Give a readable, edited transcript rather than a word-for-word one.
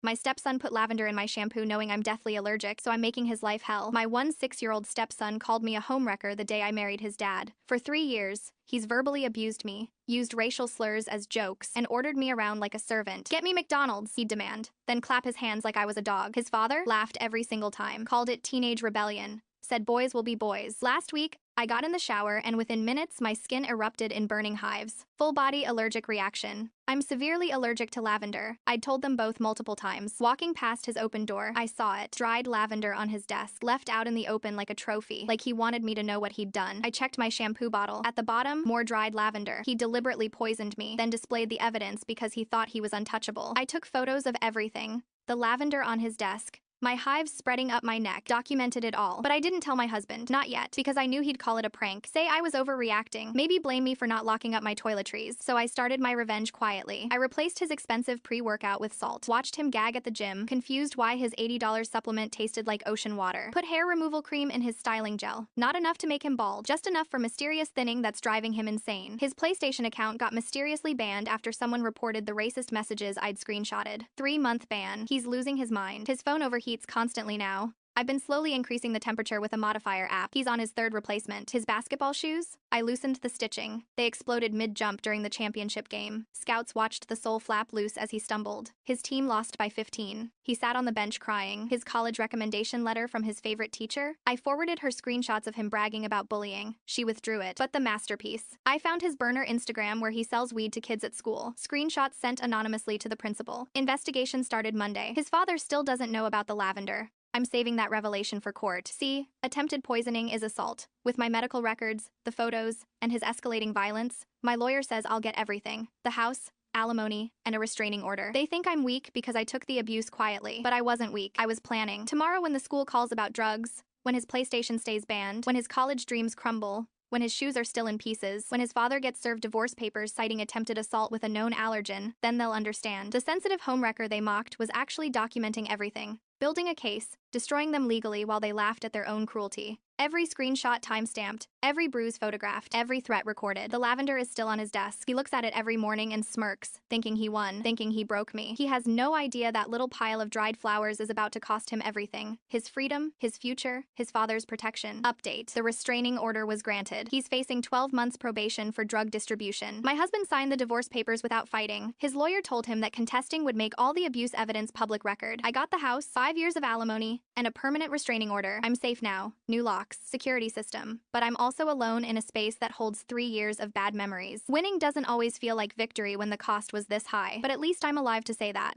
My stepson put lavender in my shampoo knowing I'm deathly allergic, so I'm making his life hell. My 6-year-old stepson called me a homewrecker the day I married his dad. For 3 years, he's verbally abused me, used racial slurs as jokes, and ordered me around like a servant. "Get me McDonald's," he'd demand, then clap his hands like I was a dog. His father laughed every single time, called it teenage rebellion, said boys will be boys. Last week, I got in the shower and within minutes my skin erupted in burning hives. Full body allergic reaction. I'm severely allergic to lavender. I'd told them both multiple times. Walking past his open door, I saw it. Dried lavender on his desk, left out in the open like a trophy, like he wanted me to know what he'd done. I checked my shampoo bottle. At the bottom, more dried lavender. He deliberately poisoned me, then displayed the evidence because he thought he was untouchable. I took photos of everything. The lavender on his desk, my hives spreading up my neck, documented it all. But I didn't tell my husband, not yet, because I knew he'd call it a prank, say I was overreacting, maybe blame me for not locking up my toiletries. So I started my revenge quietly. I replaced his expensive pre-workout with salt, watched him gag at the gym, confused why his $80 supplement tasted like ocean water, put hair removal cream in his styling gel, not enough to make him bald, just enough for mysterious thinning that's driving him insane. His PlayStation account got mysteriously banned after someone reported the racist messages I'd screenshotted. 3-month ban. He's losing his mind. His phone overheats constantly now. I've been slowly increasing the temperature with a modifier app. He's on his 3rd replacement. His basketball shoes? I loosened the stitching. They exploded mid-jump during the championship game. Scouts watched the sole flap loose as he stumbled. His team lost by 15. He sat on the bench crying. His college recommendation letter from his favorite teacher? I forwarded her screenshots of him bragging about bullying. She withdrew it. But the masterpiece. I found his burner Instagram where he sells weed to kids at school. Screenshots sent anonymously to the principal. Investigation started Monday. His father still doesn't know about the lavender. I'm saving that revelation for court. See, attempted poisoning is assault. With my medical records, the photos, and his escalating violence, my lawyer says I'll get everything. The house, alimony, and a restraining order. They think I'm weak because I took the abuse quietly, but I wasn't weak. I was planning. Tomorrow when the school calls about drugs, when his PlayStation stays banned, when his college dreams crumble, when his shoes are still in pieces, when his father gets served divorce papers citing attempted assault with a known allergen, then they'll understand. The sensitive homewrecker they mocked was actually documenting everything, building a case, destroying them legally while they laughed at their own cruelty. Every screenshot timestamped, every bruise photographed, every threat recorded. The lavender is still on his desk. He looks at it every morning and smirks, thinking he won, thinking he broke me. He has no idea that little pile of dried flowers is about to cost him everything. His freedom, his future, his father's protection. Update. The restraining order was granted. He's facing 12 months probation for drug distribution. My husband signed the divorce papers without fighting. His lawyer told him that contesting would make all the abuse evidence public record. I got the house, 5 years of alimony, and a permanent restraining order. I'm safe now. New locks, security system. But I'm also alone in a space that holds 3 years of bad memories. Winning doesn't always feel like victory when the cost was this high, but at least I'm alive to say that.